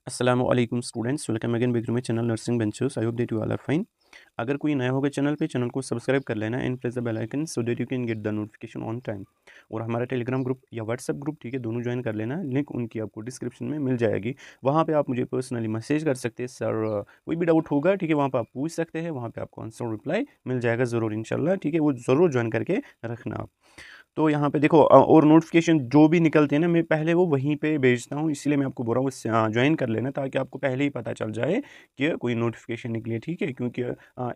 अस्सलामुअलैकुम students, welcome again back to my channel nursing benchers. I hope that you all are fine. अगर कोई नया होगा channel को सब्सक्राइब कर लेना and press the bell icon so that you can get the notification on time. और हमारा Telegram group या व्हाट्सएप ग्रुप, ठीक है, दोनों ज्वाइन कर लेना। लिंक उनकी आपको डिस्क्रिप्शन में मिल जाएगी। वहाँ पे आप मुझे पर्सनली मैसेज कर सकते हैं। सर कोई भी डाउट होगा, ठीक है, वहाँ पर आप पूछ सकते हैं। वहाँ पर आपको आंसर रिप्लाई मिल जाएगा ज़रूर इंशाल्लाह, ठीक है। वो ज़रूर ज्वाइन करके रखना आप। तो यहाँ पे देखो और नोटिफिकेशन जो भी निकलते हैं ना, मैं पहले वो वहीं पे भेजता हूँ, इसलिए मैं आपको बोल रहा हूँ ज्वाइन कर लेना, ताकि आपको पहले ही पता चल जाए कि कोई नोटिफिकेशन निकली है, ठीक है। क्योंकि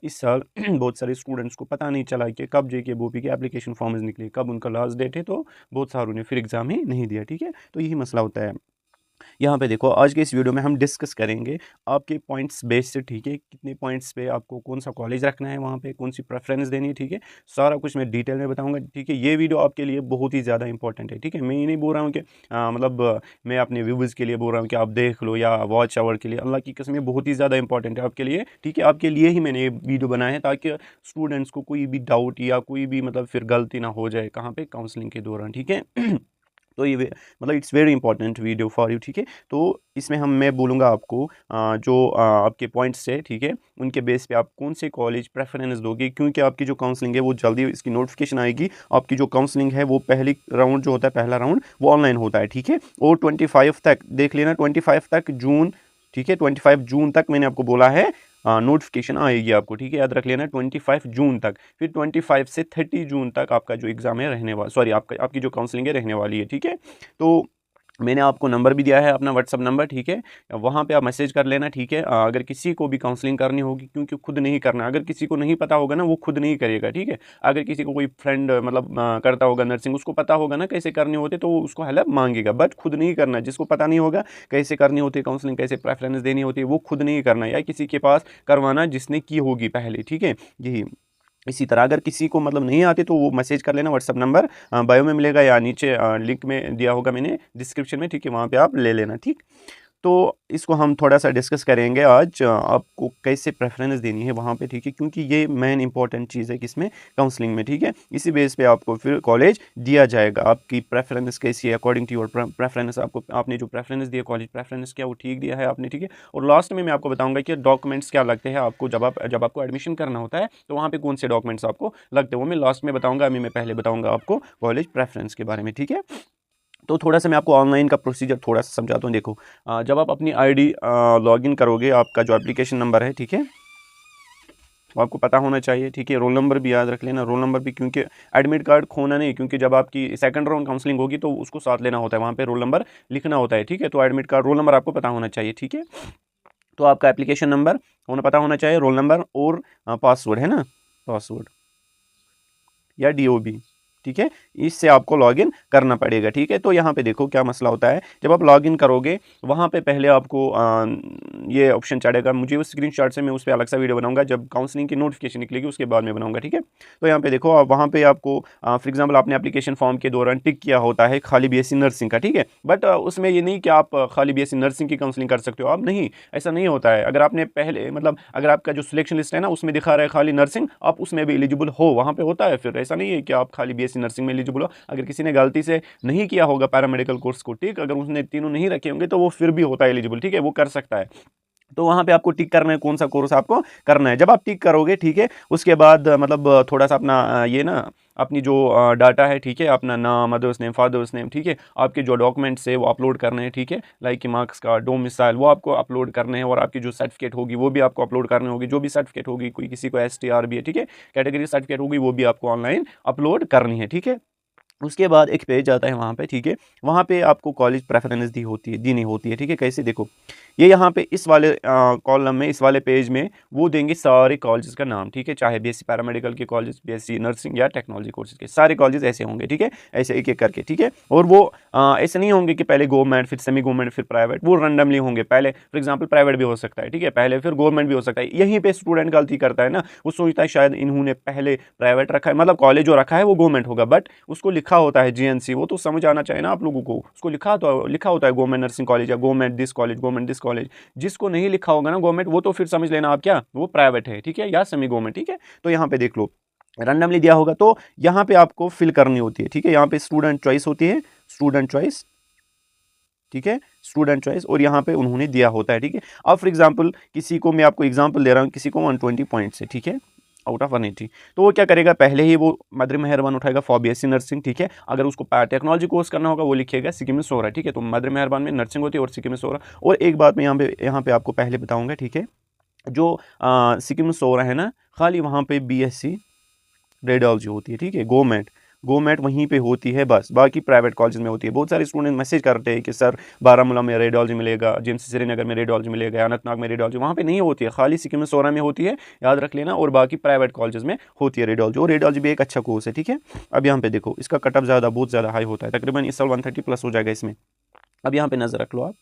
इस साल बहुत सारे स्टूडेंट्स को पता नहीं चला कि कब जेके बोपी के एप्लीकेशन फॉर्म्स निकले, कब उनका लास्ट डेट है, तो बहुत सारों ने फिर एग्ज़ाम ही नहीं दिया, ठीक है। तो यही मसला होता है। यहाँ पे देखो, आज के इस वीडियो में हम डिस्कस करेंगे आपके पॉइंट्स बेस से, ठीक है, कितने पॉइंट्स पे आपको कौन सा कॉलेज रखना है, वहाँ पे कौन सी प्रेफरेंस देनी है, ठीक है। सारा कुछ मैं डिटेल में बताऊंगा, ठीक है। ये वीडियो आपके लिए बहुत ही ज़्यादा इंपॉर्टेंट है, ठीक है। मैं ये नहीं बोल रहा हूँ कि मैं अपने व्यूवर्स के लिए बोल रहा हूँ कि आप देख लो, या वॉच आवर के लिए। अल्लाह की कसम, ये बहुत ही ज़्यादा इंपॉर्टेंट है आपके लिए, ठीक है। आपके लिए ही मैंने ये वीडियो बनाया है, ताकि स्टूडेंट्स को कोई भी डाउट या कोई भी फिर गलती ना हो जाए कहाँ पे काउंसलिंग के दौरान, ठीक है। तो ये it's very important video for you, ठीक है। तो इसमें मैं बोलूँगा आपको जो आपके पॉइंट्स है, ठीक है, उनके बेस पे आप कौन से कॉलेज प्रेफरेंस दोगे, क्योंकि आपकी जो काउंसलिंग है वो जल्दी इसकी नोटिफिकेशन आएगी। आपकी जो काउंसलिंग है वो पहली राउंड जो होता है, पहला राउंड वो ऑनलाइन होता है, ठीक है। और 25 तक देख लेना, 25 तक जून, ठीक है, 25 जून तक मैंने आपको बोला है नोटिफिकेशन आएगी आपको, ठीक है। याद रख लेना 25 जून तक। फिर 25 से 30 जून तक आपका जो एग्ज़ाम है रहने वाला, सॉरी, आपकी जो काउंसलिंग है रहने वाली है, ठीक है। तो मैंने आपको नंबर भी दिया है, अपना व्हाट्सअप नंबर, ठीक है। वहाँ पे आप मैसेज कर लेना, ठीक है। अगर किसी को भी काउंसलिंग करनी होगी, क्योंकि खुद नहीं करना, अगर किसी को नहीं पता होगा ना, वो खुद नहीं करेगा, ठीक है। अगर किसी को कोई फ्रेंड करता होगा नर्सिंग, उसको पता होगा ना कैसे करनी होती, तो वो उसको हेल्प मांगेगा, बट खुद नहीं करना। जिसको पता नहीं होगा कैसे करनी होती है काउंसलिंग, कैसे प्रेफरेंस देनी होती है, वो खुद नहीं करना, या किसी के पास करवाना जिसने की होगी पहले, ठीक है। यही इसी तरह अगर किसी को नहीं आते, तो वो मैसेज कर लेना। व्हाट्सअप नंबर बायो में मिलेगा, या नीचे लिंक में दिया होगा मैंने डिस्क्रिप्शन में, ठीक है, वहाँ पे आप ले लेना, ठीक। तो इसको हम थोड़ा सा डिस्कस करेंगे आज, आपको कैसे प्रेफरेंस देनी है वहाँ पे, ठीक है। क्योंकि ये मेन इंपॉर्टेंट चीज़ है किसमें, काउंसलिंग में, ठीक है। इसी बेस पे आपको फिर कॉलेज दिया जाएगा। आपकी प्रेफरेंस कैसी है अकॉर्डिंग टू योर प्रेफरेंस, आपने जो प्रेफरेंस दिया, कॉलेज प्रेफरेंस क्या वो ठीक दिया है आपने, ठीक है। और लास्ट में मैं आपको बताऊंगा कि डॉक्यूमेंट्स क्या लगते हैं आपको, जब आपको एडमिशन करना होता है, तो वहाँ पे कौन से डॉक्यूमेंट्स आपको लगते हैं, वो मैं लास्ट में बताऊंगा। अभी मैं पहले बताऊंगा आपको कॉलेज प्रेफरेंस के बारे में, ठीक है। तो थोड़ा सा मैं आपको ऑनलाइन का प्रोसीजर थोड़ा सा समझाता हूँ। देखो, जब आप अपनी आईडी लॉगिन करोगे, आपका जो एप्लीकेशन नंबर है, ठीक है, वो आपको पता होना चाहिए, ठीक है। रोल नंबर भी याद रख लेना, रोल नंबर भी, क्योंकि एडमिट कार्ड खोना नहीं, क्योंकि जब आपकी सेकंड राउंड काउंसलिंग होगी तो उसको साथ लेना होता है, वहाँ पे रोल नंबर लिखना होता है, ठीक है। तो एडमिट कार्ड, रोल नंबर आपको पता होना चाहिए, ठीक है। तो आपका एप्लीकेशन नंबर पता होना चाहिए, रोल नंबर, और पासवर्ड है ना, पासवर्ड या डीओबी, ठीक है। इससे आपको लॉगिन करना पड़ेगा, ठीक है। तो यहाँ पे देखो क्या मसला होता है, जब आप लॉगिन करोगे, वहाँ पे पहले आपको ये ऑप्शन चढ़ेगा। मुझे उस स्क्रीनशॉट से मैं उस पर अलग सा वीडियो बनाऊंगा, जब काउंसलिंग की नोटिफिकेशन निकलेगी उसके बाद में बनाऊंगा, ठीक है। तो यहाँ पे देखो, आप वहाँ पे आपको फॉर एग्जाम्पल आपने एप्लीकेशन फॉर्म के दौरान टिक किया होता है खाली बीएससी नर्सिंग का, ठीक है। बट उसमें ये नहीं कि आप खाली बीएससी नर्सिंग की काउंसलिंग कर सकते हो, आप नहीं, ऐसा नहीं होता है। अगर आपने पहले अगर आपका जो सिलेक्शन लिस्ट है ना, उसमें दिखा रहा है खाली नर्सिंग, आप उसमें भी एलिजिबल हो, वहाँ पे होता है। फिर ऐसा नहीं है कि आप खाली बीएससी नर्सिंग में एलिजिबल हो। अगर किसी ने गलती से नहीं किया होगा पैरामेडिकल कोर्स को टिक, अगर उसने तीनों नहीं रखे होंगे, तो वो फिर भी होता है एलिजिबल, ठीक है, वो कर सकता है। तो वहां पे आपको टिक करना है कौन सा कोर्स आपको करना है। जब आप टिक करोगे, ठीक है, उसके बाद थोड़ा सा अपना ये ना, अपनी जो डाटा है, ठीक है, अपना नाम, मदर्स नेम, फादर्स नेम, ठीक है, आपके जो डॉक्यूमेंट्स है वो अपलोड करने हैं, ठीक है, लाइक मार्क्स का डोमिसाइल, वो आपको अपलोड करने हैं। और आपकी जो सर्टिफिकेट होगी वो भी आपको अपलोड करनी होगी, जो भी सर्टिफिकेट होगी, कोई किसी को STR भी है, ठीक है, कैटेगरी सर्टिफिकेट होगी, वो भी आपको ऑनलाइन अपलोड करनी है, ठीक है। उसके बाद एक पेज आता है वहाँ पे, ठीक है, वहाँ पे आपको कॉलेज प्रेफरेंस देनी होती है, ठीक है। कैसे, देखो, ये यहाँ पे इस वाले कॉलम में, इस वाले पेज में वो देंगे सारे कॉलेजेस का नाम, ठीक है, चाहे बीएससी पैरामेडिकल के कॉलेज, बीएससी नर्सिंग या टेक्नोलॉजी कोर्सेज के सारे कॉलेजेस ऐसे होंगे, ठीक है, ऐसे एक एक करके, ठीक है। और वो ऐसे नहीं होंगे कि पहले गवर्नमेंट फिर सेमी गवर्नमेंट फिर प्राइवेट, वो रैंडमली होंगे। पहले फॉर एग्जाम्पल प्राइवेट भी हो सकता है, ठीक है, पहले फिर गवर्नमेंट भी हो सकता है। यहीं पे स्टूडेंट गलती करता है ना, वो सोचता है शायद इन्होंने पहले प्राइवेट रखा है, कॉलेज जो रखा है वो गवर्नमेंट होगा, बट उसको लिखा होता है GNC। वो तो समझ आना चाहिए ना आप लोगों को, उसको लिखा होता है गवर्नमेंट नर्सिंग कॉलेज या government this college, government this college. जिसको नहीं लिखा होगा ना गवर्नमेंट, वो तो फिर समझ लेना आप क्या, वो प्राइवेट है, ठीक है, या सेमी गवर्नमेंट, ठीक है। तो यहाँ पे देख लो, रैंडमली दिया होगा, तो यहाँ पे आपको फिल करनी होती है, ठीक है। यहाँ पे स्टूडेंट चॉइस होती है, स्टूडेंट चॉइस, ठीक है, स्टूडेंट चॉइस, और यहाँ पे उन्होंने दिया होता है। ठीक है, अब फॉर एग्जांपल किसी को, मैं आपको एग्जांपल दे रहा हूँ, किसी को 120 पॉइंट्स है, ठीक है, आउट ऑफ 180, तो वो क्या करेगा, पहले ही वो मदर मेहरबान उठाएगा फॉर बीएससी नर्सिंग। ठीक है, अगर उसको टेक्नोलॉजी कोर्स करना होगा वो लिखेगा सिक्किम में सोरा। ठीक है, तो मदर मेहरबान में नर्सिंग होती है और सिक्किम में सोरा। और एक बात मैं यहाँ पे आपको पहले बताऊंगा, ठीक है, जो सिक्किम में सोरा है ना, खाली वहाँ पे बीएससी रेडियोलॉजी होती है। ठीक है, गवर्नमेंट वहीं पे होती है बस, बाकी प्राइवेट कॉलेज में होती है। बहुत सारे स्टूडेंट मैसेज करते हैं कि सर बारामूला में रेडियोलॉजी मिलेगा, जेएमसी श्रीनगर में रेडियोलॉजी मिलेगा, अनंतनाग में रेडियोलॉजी, वहाँ पे नहीं होती है, खाली सिक्किम में सोरा में होती है, याद रख लेना, और बाकी प्राइवेट कॉलेजेस में होती है रेडियोलॉजी। और रेडियोलॉजी भी एक अच्छा कोर्स है। ठीक है, अब यहाँ पे देखो इसका कटअप बहुत ज़्यादा हाई होता है, तकरीबन इस साल 130+ हो जाएगा इसमें। अब यहाँ पे नजर रख लो आप,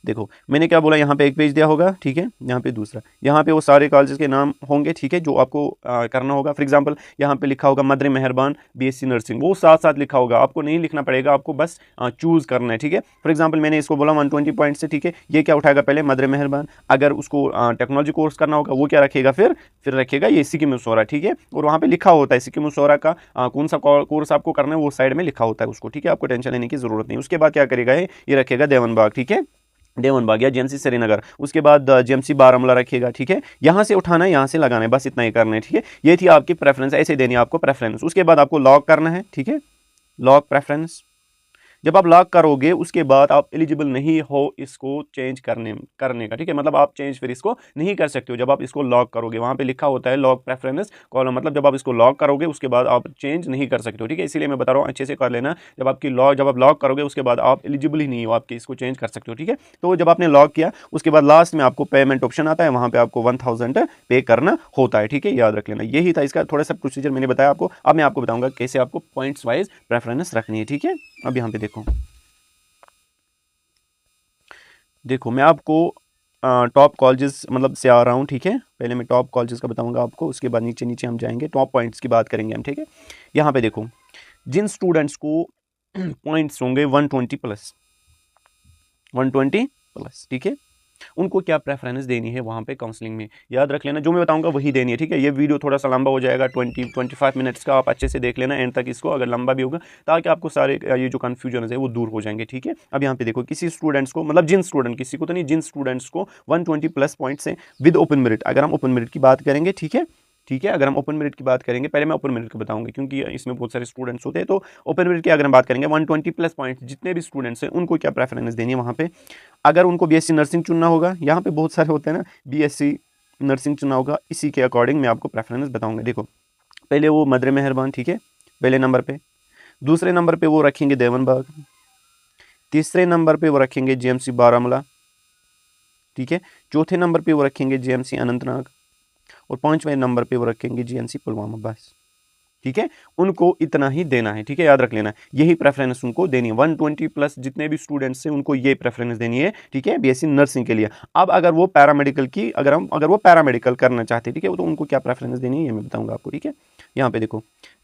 देखो मैंने क्या बोला, यहाँ पे एक पेज दिया होगा, ठीक है, यहाँ पे दूसरा, यहाँ पे वो सारे कॉलेजेस के नाम होंगे, ठीक है, जो आपको करना होगा। फॉर एग्जांपल यहाँ पे लिखा होगा मदर मेहरबान बीएससी नर्सिंग, वो साथ साथ लिखा होगा, आपको नहीं लिखना पड़ेगा, आपको बस चूज करना है। ठीक है, फॉर एग्जांपल मैंने इसको बोला 120 पॉइंट से, ठीक है, ये क्या उठाएगा, पहले मदर मेहरबान, अगर उसको टेक्नोलॉजी कोर्स करना होगा वो क्या रखेगा, फिर रखेगा ये सिक्किम सोरा। ठीक है, और वहाँ पे लिखा होता है सिक्किम सोरा का कौन सा कोर्स आपको करना है, वो साइड में लिखा होता है उसको। ठीक है, आपको टेंशन लेने की जरूरत नहीं। उसके बाद क्या करेगा, ये रखेगा देवनबाग, ठीक है, देवनबाग या जेएमसी श्रीनगर, उसके बाद जेएमसी बारामूला रखिएगा। ठीक है, यहाँ से उठाना है, यहाँ से लगाना है, बस इतना ही करना है। ठीक है, ये थी आपकी प्रेफरेंस, ऐसे देनी है आपको प्रेफरेंस। उसके बाद आपको लॉक करना है। ठीक है, लॉक प्रेफरेंस, जब आप लॉक करोगे उसके बाद आप एलिजिबल नहीं हो इसको चेंज करने का। ठीक है, मतलब आप चेंज फिर इसको नहीं कर सकते हो जब आप इसको लॉक करोगे, वहां पे लिखा होता है लॉक प्रेफरेंस कॉलम, मतलब जब आप इसको लॉक करोगे उसके बाद आप चेंज नहीं कर सकते हो। ठीक है, इसीलिए मैं बता रहा हूँ अच्छे से कर लेना, जब आप लॉक करोगे उसके बाद आप एलिजिबल ही नहीं हो, आपके इसको चेंज कर सकते हो। ठीक है, तो जब आपने लॉक किया उसके बाद लास्ट में आपको पेमेंट ऑप्शन आता है, वहां पे आपको 1000 पे करना होता है। ठीक है, याद रख लेना, यही था इसका थोड़ा सा प्रोसीजर मैंने बताया आपको। अब मैं आपको बताऊंगा कैसे आपको पॉइंट्स वाइज प्रेफरेंस रखनी है। ठीक है, अब यहाँ पे देखो मैं आपको टॉप कॉलेजेस मतलब से आ रहा हूँ। ठीक है, पहले मैं टॉप कॉलेजेस का बताऊंगा आपको, उसके बाद नीचे नीचे हम जाएंगे, टॉप पॉइंट्स की बात करेंगे हम। ठीक है, यहाँ पे देखो जिन स्टूडेंट्स को पॉइंट्स होंगे 120+, ठीक है, उनको क्या प्रेफरेंस देनी है वहाँ पे काउंसलिंग में, याद रख लेना, जो मैं बताऊंगा वही देनी है। ठीक है, ये वीडियो थोड़ा सा लंबा हो जाएगा, 20-25 मिनट्स का, आप अच्छे से देख लेना एंड तक इसको, अगर लंबा भी होगा, ताकि आपको सारे ये जो कन्फ्यूजन है वो दूर हो जाएंगे। ठीक है, अब यहाँ पे देखो किसी स्टूडेंट्स को, मतलब जिन स्टूडेंट, किसी को तो नहीं, जिन स्टूडेंट्स को 120+ पॉइंट्स हैं विद ओपन मेरिट, अगर हम ओपन मेरिट की बात करेंगे, ठीक है, अगर हम ओपन मेरिट की बात करेंगे, पहले मैं ओपन मेरिट को बताऊंगा क्योंकि इसमें बहुत सारे स्टूडेंट्स होते हैं। तो ओपन मेरिट की अगर हम बात करेंगे 120+ पॉइंट्स जितने भी स्टूडेंट्स हैं उनको क्या प्रेफरेंस देनी है वहाँ पे, अगर उनको बीएससी नर्सिंग चुनना होगा, यहाँ पे बहुत सारे होते हैं ना, बीएससी नर्सिंग चुनना होगा, इसी के अकॉर्डिंग मैं आपको प्रेफरेंस बताऊंगा। देखो पहले वो मदर मेहरबान, ठीक है, पहले नंबर पे, दूसरे नंबर पे वो रखेंगे देवनबाग, तीसरे नंबर पे वो रखेंगे जेएमसी बारामूला, ठीक है, चौथे नंबर पे वो रखेंगे जेएमसी अनंतनाग, और 5वें नंबर पे वो रखेंगे जेएमसी पुलवामा। बस, ठीक है, उनको इतना ही देना है। ठीक है, याद रख लेना, यही प्रेफरेंस उनको देनी है, 120+ जितने भी स्टूडेंट्स हैं उनको ये प्रेफरेंस देनी है। ठीक है, बीएससी नर्सिंग के लिए। अब अगर वो पैरामेडिकल की, अगर वो पैरामेडिकल करना चाहते हैं, ठीक है, तो उनको क्या प्रेफरेंस देनी है ये मैं बताऊंगा आपको। ठीक है, यहाँ पे देखो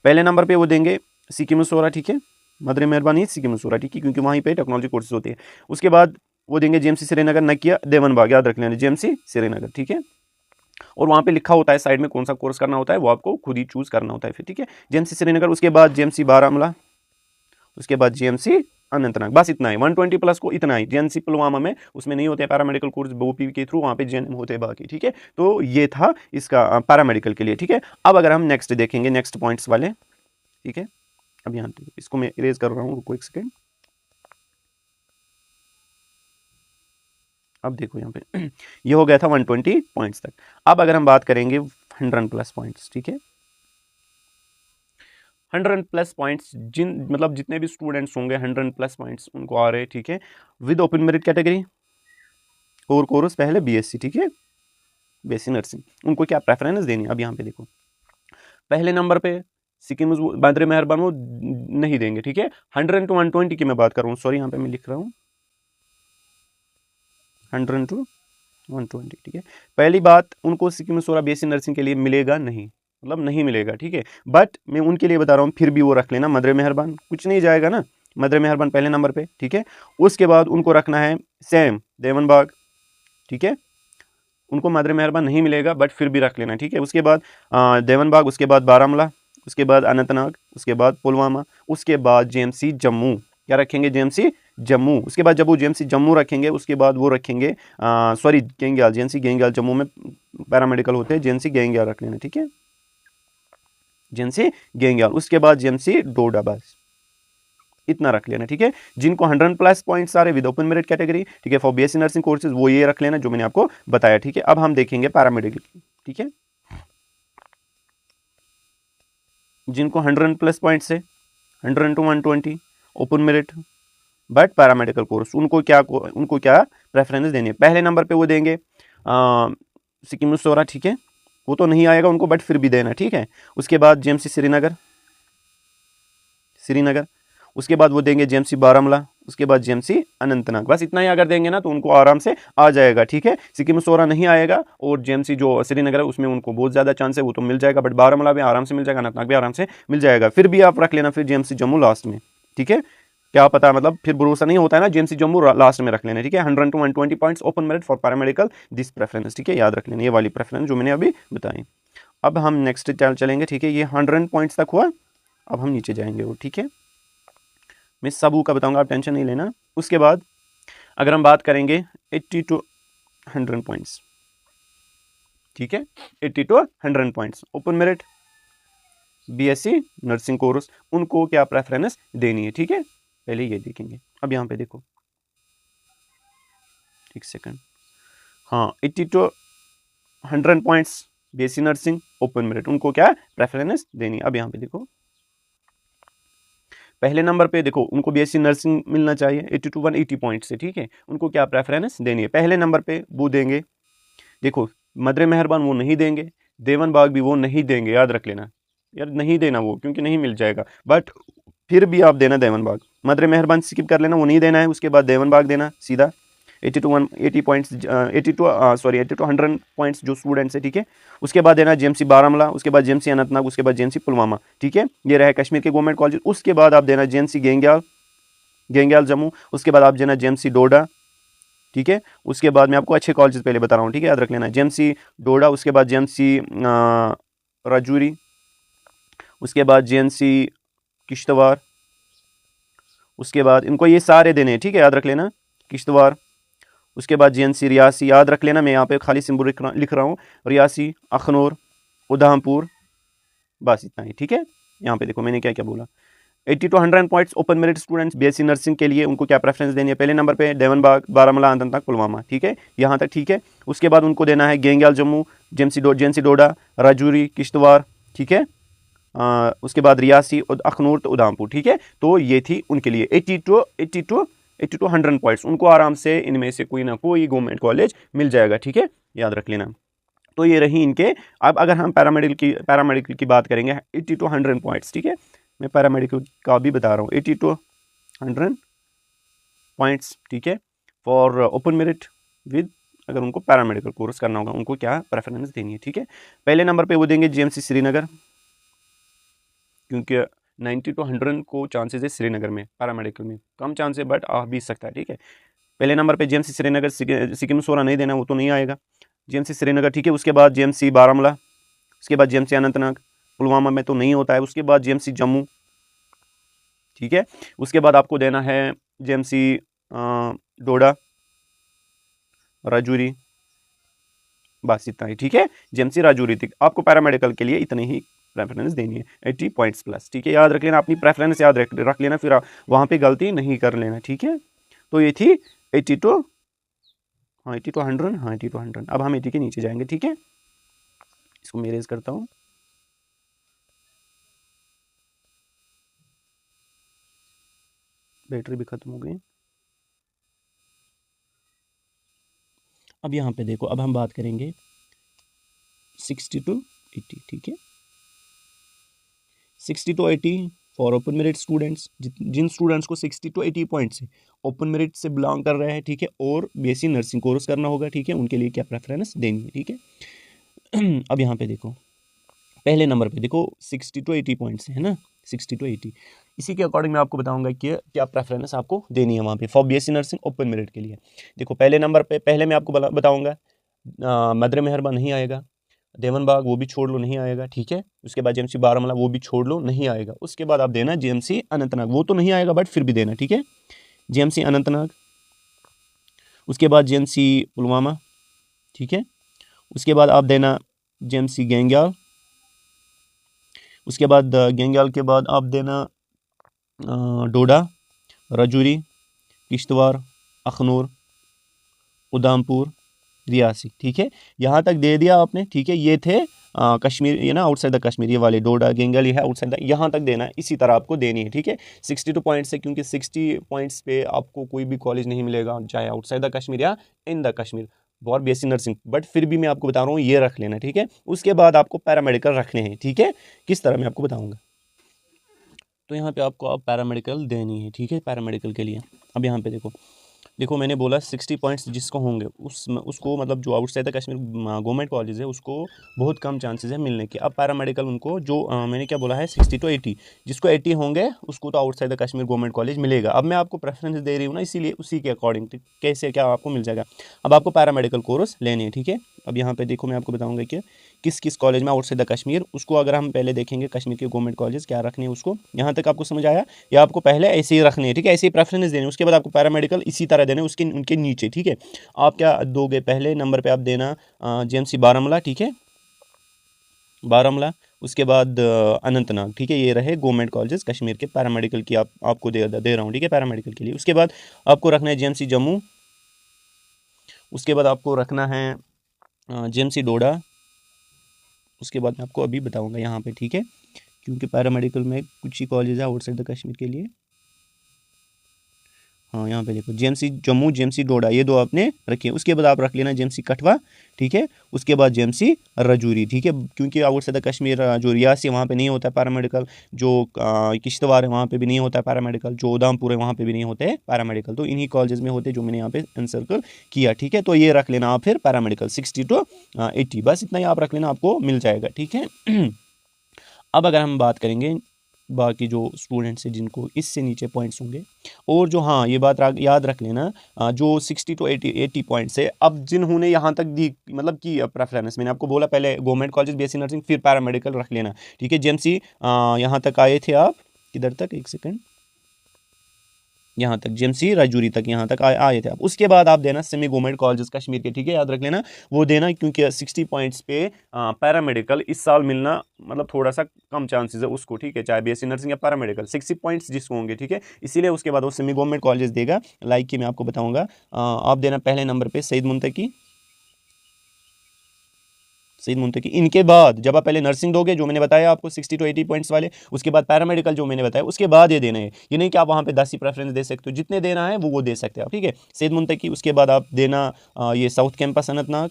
पहले नंबर पे वो देंगे सिक्किम सोरा, ठीक है, मदर मेहरबानी सिक्किम सोरा, ठीक है, क्योंकि वहीं पे टेक्नोलॉजी कोर्सेज होते हैं। उसके बाद वो देंगे जेएमसी श्रीनगर, नकिया देवनबाग, याद रख लेना जेएमसी श्रीनगर, ठीक है, और वहाँ पे लिखा होता है साइड में कौन सा कोर्स करना होता है, वो आपको खुद ही चूज करना होता है फिर। ठीक है, जेएमसी श्रीनगर, उसके बाद जेएमसी बारामूला, उसके बाद जेएमसी अनंतनाग, बस इतना है। 120+ को इतना ही, जेएमसी पुलवामा में उसमें नहीं होते पैरामेडिकल कोर्स, ओपी के थ्रू वहाँ पे जेएनएम होते बाकी। ठीक है, तो ये था इसका पैरामेडिकल के लिए। ठीक है, अब अगर हम नेक्स्ट देखेंगे, नेक्स्ट पॉइंट्स वाले, ठीक है, अब यहाँ इसको मैं इरेज कर रहा हूँ, रुको एक सेकेंड। अब देखो यहाँ पे ये हो गया था 120 पॉइंट्स तक। अब अगर हम बात करेंगे 100+ पॉइंट्स, ठीक है, 100+ पॉइंट्स मतलब जितने भी स्टूडेंट्स होंगे 100+ पॉइंट्स उनको आ रहे हैं। ठीक है, with open merit category, core course पहले बीएससी, ठीक है, बीएससी नर्सिंग, उनको क्या प्रेफरेंस देनी है। अब यहाँ पे देखो पहले नंबर पे सिक्किम बांद्रे मेहरबान वो नहीं देंगे। ठीक है, 100 to 120 की मैं बात कर रहा हूँ, सॉरी यहाँ पे मैं लिख रहा हूँ 100 to 120। ठीक है, पहली बात उनको सिक्किम सोरा बीएससी नर्सिंग के लिए मिलेगा नहीं, मतलब नहीं मिलेगा। ठीक है, बट मैं उनके लिए बता रहा हूँ, फिर भी वो रख लेना मदर मेहरबान, कुछ नहीं जाएगा ना, मदर मेहरबान पहले नंबर पे। ठीक है, उसके बाद उनको रखना है सेम देवनबाग, ठीक है, उनको मदर मेहरबान नहीं मिलेगा बट फिर भी रख लेना। ठीक है, उसके बाद देवनबाग, उसके बाद बारामूला, उसके बाद अनंतनाग, उसके बाद पुलवामा, उसके बाद जेएमसी जम्मू, क्या रखेंगे जेएमसी जम्मू, उसके बाद जब वो जेएमसी जम्मू रखेंगे उसके बाद वो रखेंगे सॉरी गेंगयाल, जेएनसी गेंगयाल जम्मू में पैरामेडिकल होते हैं, जेएनसी गेंगयाल रख लेना, ठीक है, जेएनसी गेंगयाल, उसके बाद जेएमसी डोडा, बस इतना रख लेना, ठीक है। जिनको 100+ पॉइंट्स आ रहे विद ओपन मेरिट कैटेगरी, ठीक है, फॉर बीएससी नर्सिंग कोर्सेज वो ये रख लेना जो मैंने आपको बताया, ठीक है। अब हम देखेंगे पैरामेडिकल, ठीक है, जिनको 100+ पॉइंट्स है 100 to 120 open merit but paramedical course, उनको क्या प्रेफरेंस देनी है। पहले नंबर पे वो देंगे सिक्किम सोरा, ठीक है, वो तो नहीं आएगा उनको बट फिर भी देना, ठीक है। उसके बाद जेएमसी श्रीनगर, उसके बाद वो देंगे जेएमसी बारामूला, उसके बाद जेएमसी अनंतनाग, बस इतना ही अगर देंगे ना तो उनको आराम से आ जाएगा, ठीक है। सिक्किम सोरा नहीं आएगा और जेएमसी जो श्रीनगर है उसमें उनको बहुत ज़्यादा चांस है, वो तो मिल जाएगा, बट बारामूला भी आराम से मिल जाएगा, अनंतनाग भी आराम से मिल जाएगा। फिर भी आप रख लेना फिर जेएमसी जम्मू लास्ट में, ठीक है, क्या पता, मतलब फिर भरोसा नहीं होता है ना, जेएमसी जम्मू लास्ट में रख लेना, ठीक है। 100 to 120 points open merit for paramedical this preference, ठीक है, याद रख लेना ये वाली प्रेफरेंस जो मैंने अभी बताई। अब हम नेक्स्ट चलेंगे, ठीक है, ये 100 पॉइंट्स तक हुआ, अब हम नीचे जाएंगे वो, ठीक है, मैं सबू का बताऊंगा, आप टेंशन नहीं लेना। उसके बाद अगर हम बात करेंगे 80 to 100 पॉइंट्स, ठीक है, 80 to 100 points open merit BSc nursing course, उनको क्या प्रेफरेंस देनी है, ठीक है, पहले ये देखेंगे। अब यहाँ पे देखो, एक सेकंड, हाँ, 80 to 100 points BSc nursing open merit, उनको क्या प्रेफरेंस देनी है। अब यहाँ पे देखो, पहले नंबर पे देखो उनको बीएससी नर्सिंग मिलना चाहिए 80 to 180 पॉइंट से, ठीक है, उनको क्या प्रेफरेंस देनी है। पहले नंबर पे वो देंगे, देखो मदरे मेहरबान वो नहीं देंगे, देवन बाग भी वो नहीं देंगे, याद रख लेना यार, नहीं देना वो क्योंकि नहीं मिल जाएगा, बट फिर भी आप देना देवन बाग, मदरे मेहरबान स्किप कर लेना, वो नहीं देना है। उसके बाद देवन बाग देना सीधा 80 to 180 पॉइंट्स, 80 to 100 पॉइंट्स जो स्टूडेंट्स है, ठीक है। उसके बाद देना जेएमसी बारामूला, उसके बाद जेएमसी अनंतनाग, उसके बाद जेएमसी पुलवामा, ठीक है, ये रहे कश्मीर के गवर्नमेंट कॉलेज। उसके बाद आप देना जेएमसी गेंगयाल जम्मू, उसके बाद आप देना जेएमसी डोडा, ठीक है। उसके बाद मैं आपको अच्छे कॉलेजेस पहले बता रहा हूँ, ठीक है, याद रख लेना, जेएमसी डोडा, उसके बाद जेएमसी राजौरी, उसके बाद जेएमसी किश्तवाड़, उसके बाद इनको ये सारे देने हैं, ठीक है, याद रख लेना, किश्तवाड़, उसके बाद जेएनसी रियासी, याद रख लेना, मैं यहाँ पे खाली सिंबल लिख रहा हूँ, रियासी, अखनौर, उधमपुर, बस इतना ही, ठीक है। यहाँ पे देखो मैंने क्या क्या बोला, 80 to 100 points open merit students BSc nursing के लिए, उनको क्या प्रेफरेंस देनी है। पहले नंबर पे देवन बाग, बारामूला, अनंतनाग, पुलवामा, ठीक है, यहाँ तक ठीक है। उसके बाद उनको देना है गेंगयाल जम्मू, जेएनसी डोडा, राजौरी, किश्तवाड़, ठीक है, उसके बाद रियासी, अखनौर, तो उधमपुर, ठीक है। तो ये थी उनके लिए 80 to 100 पॉइंट्स, उनको आराम से इनमें से कोई ना कोई गवर्नमेंट कॉलेज मिल जाएगा, ठीक है, याद रख लेना। तो ये रही इनके। अब अगर हम पैरामेडिकल की बात करेंगे 80 to 100 पॉइंट्स, ठीक है, मैं पैरामेडिकल का भी बता रहा हूँ 80 to 100 पॉइंट्स, ठीक है, फॉर ओपन मेरिट विद, अगर उनको पैरामेडिकल कोर्स करना होगा उनको क्या प्रेफरेंस देनी है, ठीक है। पहले नंबर पे वो देंगे जेएमसी श्रीनगर, क्योंकि 90 to 100 को चांसेस है श्रीनगर में, पैरामेडिकल में कम चांस है बट आ भी सकता है, ठीक है। पहले नंबर पे जेएमसी श्रीनगर, सिक्किम सोरा नहीं देना, वो तो नहीं आएगा, जेएमसी श्रीनगर, ठीक है। उसके बाद जेएमसी बारामूला, उसके बाद जेएमसी अनंतनाग, पुलवामा में तो नहीं होता है, उसके बाद जेएमसी जम्मू, ठीक है। उसके बाद आपको देना है जेएमसी डोडा, राजौरी, बस इतना ही, ठीक है, जेएमसी राजौरी तक आपको पैरामेडिकल के लिए इतनी ही प्रेफरेंस देनी है 80 पॉइंट्स प्लस, ठीक है, याद रख लेना, अपनी प्रेफरेंस याद रख लेना, फिर वहाँ पे गलती नहीं कर लेना, ठीक है। तो ये थी 80 to 100, हाँ 80 to 100। अब हम 80 के नीचे जाएंगे, ठीक है, इसको मैं इरेज करता हूँ, बैटरी भी खत्म हो गई। अब यहाँ पे देखो, अब हम बात करेंगे 60 to 80, ठीक है, 60 to 80 for open merit students, जिन स्टूडेंट्स को 60 to 80 पॉइंट्स से ओपन मेरिट से बिलोंग कर रहे हैं, ठीक है, और बीएससी नर्सिंग कोर्स करना होगा, ठीक है, उनके लिए क्या प्रेफरेंस देनी है, ठीक है। अब यहाँ पे देखो, पहले नंबर पे देखो 60 to 80 पॉइंट्स है ना, 60 to 80, इसी के अकॉर्डिंग मैं आपको बताऊंगा कि क्या प्रेफरेंस आपको देनी है वहाँ पे for BSc nursing open merit के लिए। देखो पहले नंबर पे, पहले मैं आपको बताऊंगा मदरे मेहरबान नहीं आएगा, देवन बाग वो भी छोड़ लो, नहीं आएगा, ठीक है। उसके बाद जेएमसी बारामूला वो भी छोड़ लो, नहीं आएगा। उसके बाद आप देना जेएमसी अनंतनाग, वो तो नहीं आएगा बट फिर भी देना, ठीक है, जेएमसी अनंतनाग, उसके बाद जेएमसी पुलवामा, ठीक है। उसके बाद आप देना जेएमसी गंगयाल, उसके बाद गंगयाल के बाद आप देना डोडा, राजौरी, किश्तवाड़, अखनूर, उधमपुर, रियासी, ठीक है। यहाँ तक दे दिया आपने, ठीक है। ये थे कश्मीर, ये ना आउटसाइड द कश्मीर, ये वाले डोडा गंगयाल, ये है आउटसाइड द, यहाँ तक देना है, इसी तरह आपको देनी है, ठीक है। 62 पॉइंट्स है, क्योंकि 60 पॉइंट्स पे आपको कोई भी कॉलेज नहीं मिलेगा, चाहे आउटसाइड द कश्मीर या in the Kashmir for BSc nursing. But फिर भी मैं आपको बता रहा हूँ, ये रख लेना, ठीक है। उसके बाद आपको पैरामेडिकल रखने हैं, ठीक है। किस तरह मैं आपको बताऊँगा। तो यहाँ पे आपको अब पैरामेडिकल देनी है, ठीक है। पैरामेडिकल के लिए अब यहाँ पे देखो मैंने बोला 60 पॉइंट्स जिसको होंगे उसको मतलब जो outside the Kashmir government college है उसको बहुत कम चांसेस है मिलने के। अब पैरामेडिकल उनको जो मैंने क्या बोला है 60 to 80, जिसको 80 होंगे उसको तो outside the Kashmir government college मिलेगा। अब मैं आपको प्रेफरेंस दे रही हूँ ना, इसीलिए उसी के अकॉर्डिंग कैसे क्या आपको मिल जाएगा। अब आपको पैरामेडिकल कोर्स लेने हैं, ठीक है। अब यहाँ पे देखो मैं आपको बताऊँगा कि किस किस कॉलेज में आउटसाइड द कश्मीर, उसको अगर हम पहले देखेंगे कश्मीर के गवर्नमेंट कॉलेज क्या रखने हैं उसको। यहाँ तक आपको समझ आया, या आपको पहले ऐसे ही रखने हैं, ठीक है। ऐसे ही प्रेफरेंस देने, उसके बाद आपको पैरामेडिकल इसी तरह देने उसके उनके नीचे, ठीक है। आप क्या दोगे, पहले नंबर पे आप देना जेएमसी बारामूला, ठीक है, बारामूला। उसके बाद अनंतनाग, ठीक है। ये रहे गवर्नमेंट कॉलेजेस कश्मीर के पैरामेडिकल की, आपको दे रहा हूँ, ठीक है, पैरामेडिकल के लिए। उसके बाद आपको रखना है जेएमसी जम्मू, उसके बाद आपको रखना है जेएमसी डोडा। उसके बाद मैं आपको अभी बताऊंगा यहाँ पे, ठीक है, क्योंकि पैरामेडिकल में कुछ ही कॉलेज है आउटसाइड द कश्मीर के लिए। हाँ यहाँ पे देखो जेएमसी जम्मू, जेएमसी डोडा, ये दो आपने रखे। उसके बाद आप रख लेना जेएमसी कठवा, ठीक है। उसके बाद जेएमसी राजौरी, ठीक है, क्योंकि आउटसाइड द कश्मीर जो रियासी है वहाँ पे नहीं होता है पैरामेडिकल, जो किश्तवाड़ है वहाँ पे भी नहीं होता है पैरामेडिकल, जो उधमपुर है वहाँ पे भी नहीं होते हैं पैरामेडिकल। तो इन्हीं कॉलेजेस में होते हैं जो मैंने यहाँ पे एनसर्कल किया, ठीक है। तो ये रख लेना आप फिर पैरामेडिकल 60 to 80, बस इतना ही आप रख लेना, आपको मिल जाएगा, ठीक है। अब अगर हम बात करेंगे बाकी जो स्टूडेंट्स हैं जिनको इससे नीचे पॉइंट्स होंगे, और जो, हाँ ये बात याद रख लेना, जो 60 to 80 पॉइंट्स है, अब जिन्होंने यहाँ तक दी मतलब कि प्रेफरेंस, मैंने आपको बोला पहले गवर्नमेंट कॉलेज बीएससी नर्सिंग फिर पैरामेडिकल रख लेना, ठीक है। जेएमसी यहाँ तक आए थे आप, किधर तक, एक सेकेंड, यहाँ तक जेएमसी राजौरी तक, यहाँ तक आए थे आप। उसके बाद आप देना सेमी गवर्नमेंट कॉलेजेस कश्मीर के, ठीक है, याद रख लेना वो देना, क्योंकि 60 पॉइंट्स पे पैरामेडिकल इस साल मिलना मतलब थोड़ा सा कम चांसेस है उसको, ठीक है, चाहे बीएससी नर्सिंग या पैरामेडिकल 60 पॉइंट्स जिसको होंगे, ठीक है। इसीलिए उसके बाद वो सेमी गवर्नमेंट कॉलेज देगा, लाइक कि मैं आपको बताऊंगा। आप देना पहले नंबर पर सईद मुंतकी, सईद मुंतकी। इनके बाद जब आप पहले नर्सिंग दोगे जो मैंने बताया आपको 60 to 80 पॉइंट्स वाले, उसके बाद पैरामेडिकल जो मैंने बताया, उसके बाद ये देना है। ये नहीं कि आप वहाँ पे 10 ही प्रेफरेंस दे सकते हो, जितने देना है वो दे सकते हो आप, ठीक है। सईद मुंतकी, उसके बाद आप देना ये south campus Anantnag,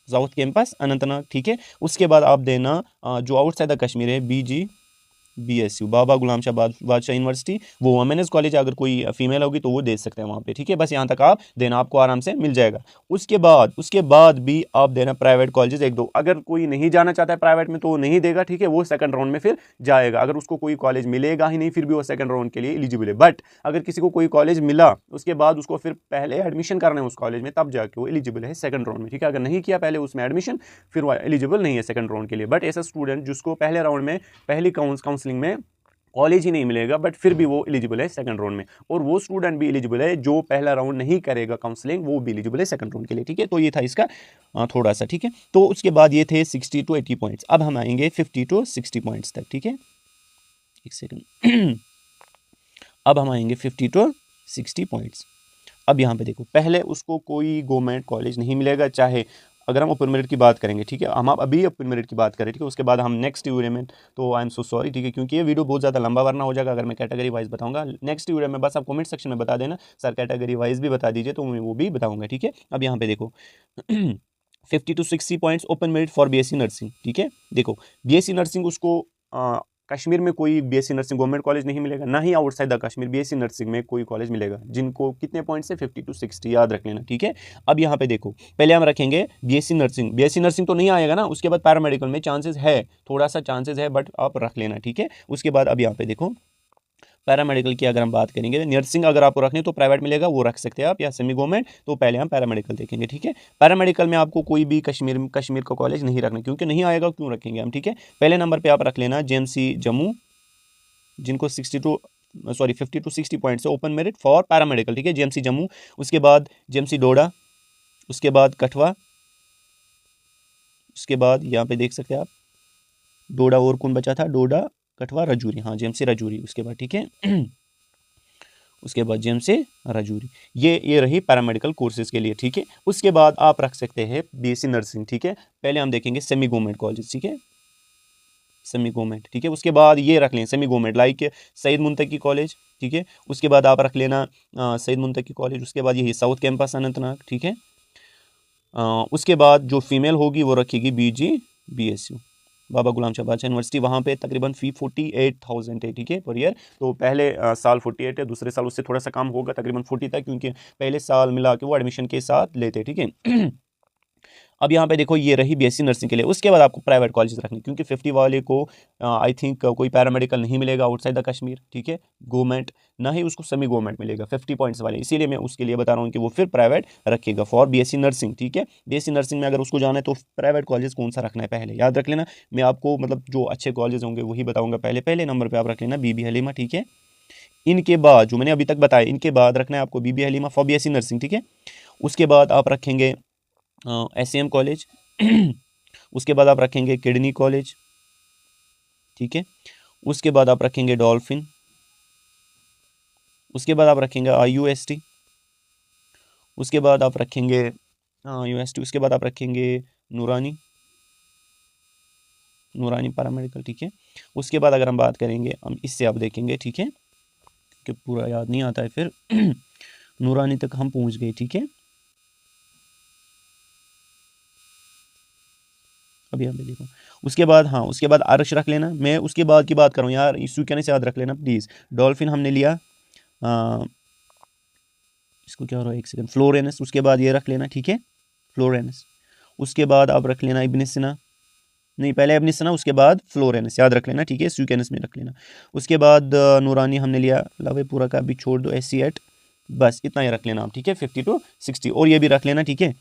south campus Anantnag, ठीक है। उसके बाद आप देना जो आउटसाइड द कश्मीर है BSU बाबा गुलाम शाह बादशाह यूनिवर्सिटी, वो वुमेन्स कॉलेज, अगर कोई फीमेल होगी तो वो दे सकते हैं वहाँ पे, ठीक है। बस यहाँ तक आप देना, आपको आराम से मिल जाएगा। उसके बाद भी आप देना प्राइवेट कॉलेजेस एक दो, अगर कोई नहीं जाना चाहता है प्राइवेट में तो वो नहीं देगा, ठीक है, वो सेकंड राउंड में फिर जाएगा। अगर उसको कोई कॉलेज मिलेगा ही नहीं फिर भी वो सेकंड राउंड के लिए एलिजिबल है। बट अगर किसी को कोई कॉलेज मिला उसके बाद उसको फिर पहले एडमिशन करना है उस कॉलेज में, तब जाके वो एलिजिबल है सेकंड राउंड में, ठीक है। अगर नहीं किया पहले उसमें एडमिशन, फिर वो एलिजिबल नहीं है सेकंड राउंड के लिए। बट ऐसा स्टूडेंट जिसको पहले राउंड में पहली काउंसलिंग में कॉलेज ही नहीं मिलेगा बट फिर भी वो एलिजिबल है सेकंड राउंड में, और वो स्टूडेंट भी एलिजिबल है जो पहला राउंड नहीं करेगा काउंसलिंग, वो भी एलिजिबल है सेकंड राउंड के लिए, ठीक है। तो ये था इसका थोड़ा सा, ठीक है। तो उसके बाद ये थे 60 to 80 पॉइंट्स। अब हम आएंगे 50 to 60 पॉइंट्स तक, ठीक है, एक सेकंड। अब हम आएंगे 50 to 60 पॉइंट्स। अब यहाँ पे देखो, पहले उसको कोई गवर्नमेंट कॉलेज नहीं मिलेगा, चाहे अगर हम ओपन मेरिट की बात करेंगे, ठीक है, हम अभी ओपन मेरिट की बात करें, ठीक है। उसके बाद हम नेक्स्ट वीडियो में, तो आई एम सो सॉरी, ठीक है, क्योंकि ये वीडियो बहुत ज़्यादा लंबा वरना हो जाएगा अगर मैं कैटेगरी वाइज बताऊंगा। नेक्स्ट वीडियो में बस आप कमेंट सेक्शन में बता देना सर कैटेगरी वाइज भी बता दीजिए, तो मैं वो भी बताऊंगा, ठीक है। अब यहाँ पे देखो 50 to 60 points open merit for BSc nursing, ठीक है। देखो बीएससी नर्सिंग उसको कश्मीर में कोई बीएससी नर्सिंग गवर्नमेंट कॉलेज नहीं मिलेगा, ना ही outside the Kashmir BSc nursing में कोई कॉलेज मिलेगा। जिनको कितने पॉइंट्स है 50 to 60, याद रख लेना, ठीक है। अब यहाँ पे देखो, पहले हम रखेंगे बीएससी नर्सिंग तो नहीं आएगा ना, उसके बाद पैरामेडिकल में चांसेस है, थोड़ा सा चांसेस है, बट आप रख लेना, ठीक है। उसके बाद अब यहाँ पे देखो पैरामेडिकल की अगर हम बात करेंगे, नर्सिंग अगर आपको रखनी तो प्राइवेट मिलेगा वो रख सकते हैं आप, या सेमी गवर्नमेंट, तो पहले हम पैरामेडिकल देखेंगे, ठीक है। पैरामेडिकल में आपको कोई भी कश्मीर का कॉलेज नहीं रखना, क्योंकि नहीं आएगा क्यों रखेंगे हम, ठीक है। पहले नंबर पर आप रख लेना जेएमसी जम्मू, जिनको 60 to सॉरी 50 to 60 पॉइंट से ओपन मेरिट फॉर पैरामेडिकल, ठीक है। जेएमसी जम्मू, उसके बाद जेएमसी डोडा, उसके बाद कठवा, उसके बाद यहाँ पे देख सकते हैं आप डोडा, और कौन बचा था, डोडा, कठवा, राजौरी, हाँ जेएमसी राजौरी, उसके बाद ठीक है उसके बाद जेएमसी राजौरी, ये रही पैरामेडिकल कोर्सेज के लिए, ठीक है। उसके बाद आप रख सकते हैं बीएससी नर्सिंग, ठीक है। पहले हम देखेंगे सेमी गवर्नमेंट कॉलेज, ठीक है, सेमी गवर्नमेंट, ठीक है। उसके बाद ये रख लें semi government like Syed Mantaqi college, ठीक है। उसके बाद आप रख लेना सईद मुंतकी कॉलेज, उसके बाद यही साउथ कैंपस अनंतनाग, ठीक है। उसके बाद जो फीमेल होगी वो रखेगी BGBSU, बाबा गुलाम शाह बादशाह यूनिवर्सिटी, वहाँ पे तकरीबन फ़ी 48,000 है, ठीक है, पर ईयर। तो पहले साल 48 है, दूसरे साल उससे थोड़ा सा कम होगा, तकरीबन 40 तक, क्योंकि पहले साल मिला के वो एडमिशन के साथ लेते, ठीक है अब यहाँ पे देखो ये रही बीएससी नर्सिंग के लिए। उसके बाद आपको प्राइवेट कॉलेज रखनी, क्योंकि 50 वाले को आई थिंक कोई पैरामेडिकल नहीं मिलेगा आउटसाइड द कश्मीर, ठीक है, गवर्नमेंट, ना ही उसको सेमी गवर्नमेंट मिलेगा 50 पॉइंट्स वाले, इसीलिए मैं उसके लिए बता रहा हूँ कि वो फिर प्राइवेट रखेगा फॉर बीएससी नर्सिंग, ठीक है। बीएससी नर्सिंग में अगर उसको जाना है तो प्राइवेट कॉलेज कौन सा रखना है पहले याद रख लेना। मैं आपको मतलब जो अच्छे कॉलेज होंगे वही बताऊँगा, पहले नंबर पर आप रख लेना बीबी हलीमा, ठीक है। इनके बाद जो मैंने अभी तक बताया, इनके बाद रखना है आपको बीबी हलीमा फॉर बीएससी नर्सिंग, ठीक है। उसके बाद आप रखेंगे SAM कॉलेज उसके बाद आप रखेंगे किडनी कॉलेज, ठीक है। उसके बाद आप रखेंगे डॉल्फिन, उसके बाद आप रखेंगे IUST, उसके बाद आप रखेंगे UST, उसके बाद आप रखेंगे नूरानी पैरामेडिकल, ठीक है। उसके बाद अगर हम बात करेंगे, हम इससे आप देखेंगे, ठीक है, कि पूरा याद नहीं आता है फिर नूरानी तक हम पहुंच गए, ठीक है। अभी यहाँ पे देखो, उसके बाद हाँ, उसके बाद आरश रख लेना। मैं उसके बाद की बात करूँ यार, इस कहने से याद रख लेना प्लीज़। डॉल्फिन हमने लिया, इसको क्या हो रहा है, एक सेकंड, फ्लोरेनस, उसके बाद ये रख लेना, ठीक है, फ्लोरेनस। उसके बाद आप रख लेना इब्न सिना, नहीं पहले इब्न सिना उसके बाद फ्लोरेनस, याद रख लेना, ठीक है, स्यूकेनस में रख लेना। उसके बाद नूरानी हमने लिया, लवे पूरा का भी छोड़ दो, SC8, बस इतना ही रख लेना आप, ठीक है, 50 to 60, और ये भी रख लेना, ठीक है,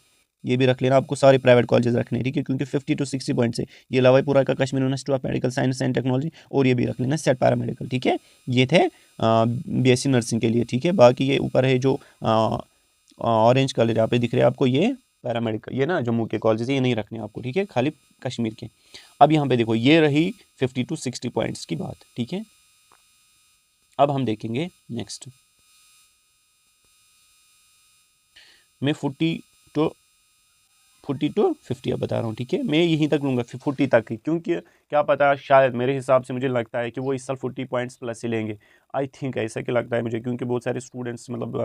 ये भी रख लेना। आपको सारे प्राइवेट कॉलेजेस रखने, ठीक है, क्योंकि 50 to 60 पॉइंट से ये लवाईपुरा का Kashmir university of medical science and technology, और ये भी रख लेना सेट पैरामेडिकल, ठीक है। ये थे BSc नर्सिंग के लिए, ठीक है। बाकी ये ऊपर है जो ऑरेंज कलर यहाँ पे दिख रहे हैं आपको, ये पैरामेडिकल, ये ना जम्मू के कॉलेजेस, ये नहीं रखने आपको, ठीक है, खाली कश्मीर के। अब यहाँ पे देखो ये रही 50 to 60 पॉइंट्स की बात, ठीक है। अब हम देखेंगे नेक्स्ट, मैं 40 to 50 अब बता रहा हूँ, ठीक है। मैं यहीं तक लूँगा 40 तक ही, क्योंकि क्या पता, शायद मेरे हिसाब से मुझे लगता है कि वो इस साल 40 पॉइंट्स प्लस ही लेंगे, आई थिंक ऐसा कि लगता है मुझे, क्योंकि बहुत सारे स्टूडेंट्स मतलब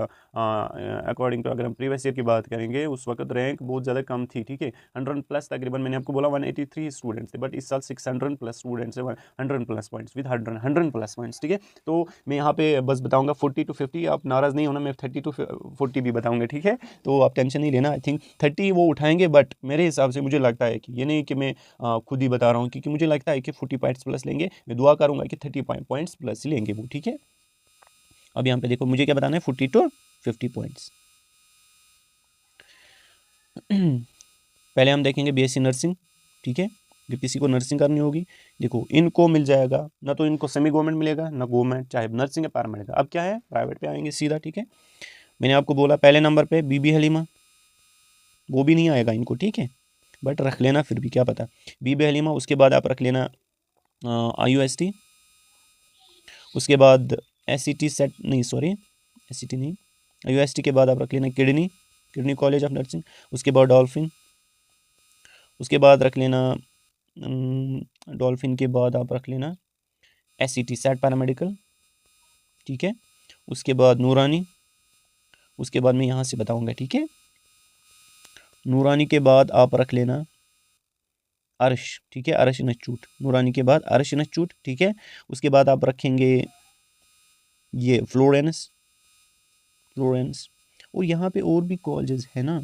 अकॉर्डिंग टू अगर हम प्रीवियस ईयर की बात करेंगे उस वक्त रैंक बहुत ज़्यादा कम थी, ठीक है, 100 प्लस तकरीबन, मैंने आपको बोला 183 स्टूडेंट्स थे, बट इस साल 600 प्लस स्टूडेंट्स है, 100 plus points with 100 plus points, ठीक है। तो मैं यहाँ पे बस बताऊँगा 40 to 50, आप नाराज़ नहीं होना, मैं 30 to 40 भी बताऊँगा, ठीक है। तो आप टेंशन नहीं लेना, आई थिंक 30 वो उठाएंगे, बट मेरे हिसाब से मुझे लगता है कि ये नहीं कि मैं खुद ही बता रहा हूँ, क्योंकि मुझे लगता है कि 40 पॉइंट्स प्लस लेंगे, मैं दुआ करूँगा कि 30 पॉइंट्स प्लस ही लेंगे वो, ठीक है। अब यहाँ पे देखो मुझे क्या बताना है, 40 to 50 पॉइंट्स पहले हम देखेंगे BSc नर्सिंग, ठीक है, अगर किसी को नर्सिंग करनी होगी, देखो इनको मिल जाएगा, ना तो इनको सेमी गवर्नमेंट मिलेगा ना गवर्नमेंट, चाहे नर्सिंग या पैरामेडिकल, अब क्या है प्राइवेट पे आएंगे सीधा, ठीक है। मैंने आपको बोला पहले नंबर पे बीबी हलीमा, वो भी नहीं आएगा इनको, ठीक है, बट रख लेना फिर भी, क्या पता, बीबी हलीमा। उसके बाद आप रख लेना IUST, उसके बाद SCT सेट, नहीं सॉरी SCT नहीं, IUST के बाद आप रख लेना किडनी कॉलेज ऑफ नर्सिंग, उसके बाद डॉल्फिन, उसके बाद रख लेना डॉल्फिन के बाद आप रख लेना SCT सेट पैरामेडिकल, ठीक है। उसके बाद नूरानी, उसके बाद मैं यहाँ से बताऊँगा, ठीक है। नूरानी के बाद आप रख लेना अर्श, ठीक है, अर्श इंस्टीट्यूट, नूरानी के बाद अर्श इंस्टीट्यूट, ठीक है। उसके बाद आप रखेंगे ये फ्लोरेंस, और यहाँ पे और भी कॉलेजेस है ना,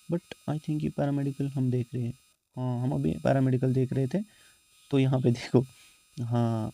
बट आई थिंक ये पैरामेडिकल हम देख रहे हैं, हाँ हम अभी पैरामेडिकल देख रहे थे, तो यहाँ पे देखो, हाँ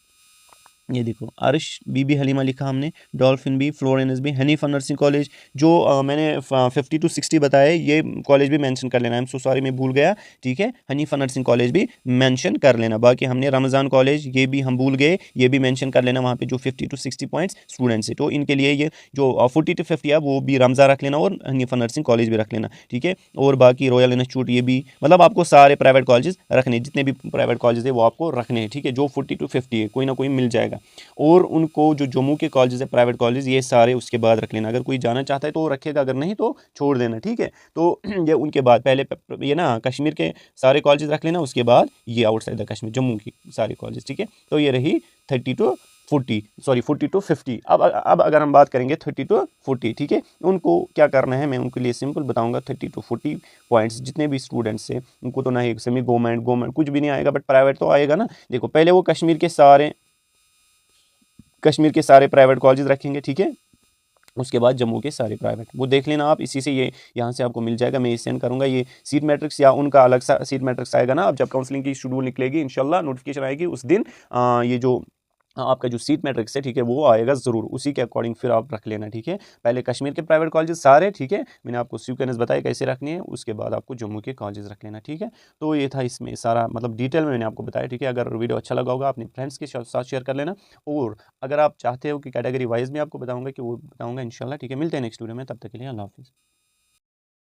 ये देखो अर्श बीबी हलीमा लिखा हमने, डॉल्फिन भी, फ्लोरेंस भी, हनीफा नर्सिंग कॉलेज जो मैंने 50 to 60 बताए, ये कॉलेज भी मेंशन कर लेना। आई एम सो सॉरी मैं भूल गया, ठीक है। हनीफा नर्सिंग कॉलेज भी मेंशन कर लेना। बाकी हमने रमज़ान कॉलेज ये भी हम भूल गए, ये भी मेंशन कर लेना। वहाँ पे जो 50 to 60 पॉइंट्स स्टूडेंट्स है, तो इनके लिए ये जो 40 to 50 है वो भी रमज़ा रख लेना और हनीफा नर्सिंग कॉलेज भी रख लेना, ठीक है। और बाकी रॉयल इंस्टीट्यूट ये भी, मतलब आपको सारे प्राइवेट कॉलेजेस रखने, जितने भी प्राइवेट कॉलेज है वो आपको रखने हैं, ठीक है। जो 40 to 50 है कोई ना कोई मिल जाएगा। और उनको जो जम्मू के कॉलेजेस है प्राइवेट कॉलेज, ये सारे उसके बाद रख लेना। अगर कोई जाना चाहता है तो रखेगा, अगर नहीं तो छोड़ देना, ठीक है। तो ये उनके बाद पहले ये ना कश्मीर के सारे कॉलेजेस रख लेना, उसके बाद ये आउटसाइड द कश्मीर जम्मू की सारे कॉलेज, ठीक है। तो ये रही 30 to 40, सॉरी 40 to 50। अब अगर हम बात करेंगे 30 to 40, ठीक है। उनको क्या करना है मैं उनके लिए सिंपल बताऊंगा। 30 to 40 पॉइंट्स जितने भी स्टूडेंट्स हैं उनको तो ना ही सेमी गवर्नमेंट कुछ भी नहीं आएगा, बट प्राइवेट तो आएगा ना। देखो पहले वो कश्मीर के सारे प्राइवेट कॉलेज रखेंगे, ठीक है। उसके बाद जम्मू के सारे प्राइवेट वो देख लेना आप, इसी से ये यहाँ से आपको मिल जाएगा। मैं ये सेंड करूँगा, ये सीट मैट्रिक्स या उनका अलग सा सीट मैट्रिक्स आएगा ना। अब जब काउंसलिंग की शेड्यूल निकलेगी इंशाल्लाह, नोटिफिकेशन आएगी उस दिन, ये जो आपका जो सीट मैट्रिक्स है, ठीक है, वो आएगा ज़रूर। उसी के अकॉर्डिंग फिर आप रख लेना, ठीक है। पहले कश्मीर के प्राइवेट कॉलेजेस सारे, ठीक है, मैंने आपको सीक्वेंस बताया कैसे रखनी है। उसके बाद आपको जम्मू के कॉलेजेस रख लेना, ठीक है। तो ये था इसमें सारा, मतलब डिटेल में मैंने आपको बताया, ठीक है। अगर वीडियो अच्छा लगा होगा अपने फ्रेंड्स के साथ शेयर कर लेना। और अगर आप चाहते हो कि कैटेगरी वाइज में आपको बताऊँगा कि वो बताऊँगा इंशाल्लाह, ठीक है। मिलते हैं नेक्स्ट वीडियो में, तब तक के लिए अल्लाह हाफिज़।